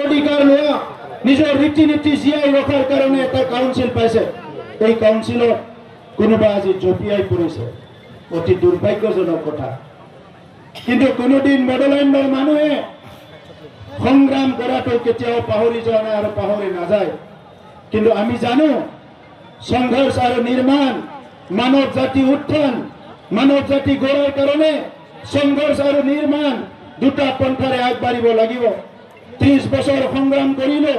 অধিকাৰ লোৱা নিজৰ ৰীতি নীতি জীয়াই ৰখাৰ কাৰণে এটা কাউন্সিল পাইছে। এই কাউন্সিলত কোনোবা আজি জপিয়াই পৰিছে, অতি দুৰ্ভাগ্যজনক কথা। কিন্তু কোনোদিন বড়োলেণ্ডৰ মানুহে সংগ্ৰাম কৰাটো কেতিয়াও পাহৰি যোৱা নাই আৰু পাহৰি নাযায়। কিন্তু আমি জানো সংঘৰ্ষ আৰু নিৰ্মাণ, মানৱ জাতি উত্থান, মানৱ জাতি গঢ়াৰ কাৰণে সংঘৰ্ষ আৰু নিৰ্মাণ দুটা পন্থাৰে আগবাঢ়িব লাগিব। 30 বছৰ সংগ্ৰাম কৰিলো,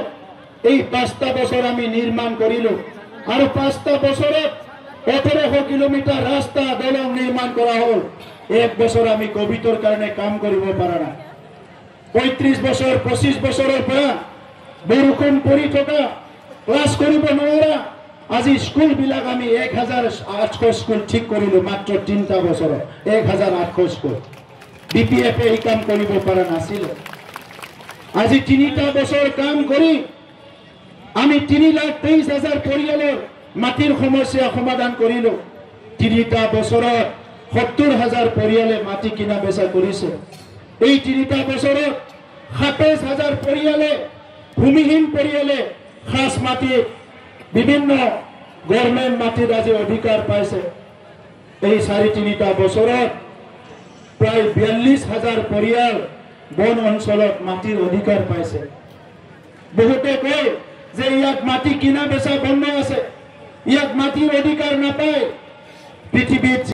এই 5টা বছৰ আমি নিৰ্মাণ কৰিলো আৰু 5টা বছৰত 1800 কিলোমিটাৰ ৰাস্তা দলং নিৰ্মাণ কৰা হ'ল। 1 বছৰ আমি কোভিডৰ কাৰণে কাম কৰিব পৰা নাই। 35 বছৰ 25 বছৰৰ পৰা বৰষুণ পৰি থকা, ক্লাছ কৰিব নোৱাৰা, আজি স্কুলবিলাক আমি 1800 স্কুল ঠিক কৰিলো মাত্ৰ 3টা বছৰত। 1800 স্কুল BPF এই কাম কৰিব পৰা নাছিল। আজি 3টা বছৰ কাম কৰি আমি 3,23,000 পৰিয়ালৰ মাটিৰ সমস্যা সমাধান কৰিলো। 3টা বছৰত 70,000 পৰিয়ালে মাটি কিনা বেচা কৰিছে। এই 3টা বছৰত 27,000 পৰিয়ালে, ভূমিহীন পৰিয়ালে খাস মাটি, বিভিন্ন গভৰ্ণমেণ্ট মাটিত আজি অধিকাৰ পাইছে। এই 3.5 বছৰত প্ৰায় 42,000 পৰিয়াল বন অঞ্চলত মাটিৰ অধিকাৰ পাইছে। বহুতে কয় যে ইয়াত মাটি কিনা বেচা বন্ধ আছে, ইয়াত মাটিৰ অধিকাৰ নাপায়। পৃথিৱীত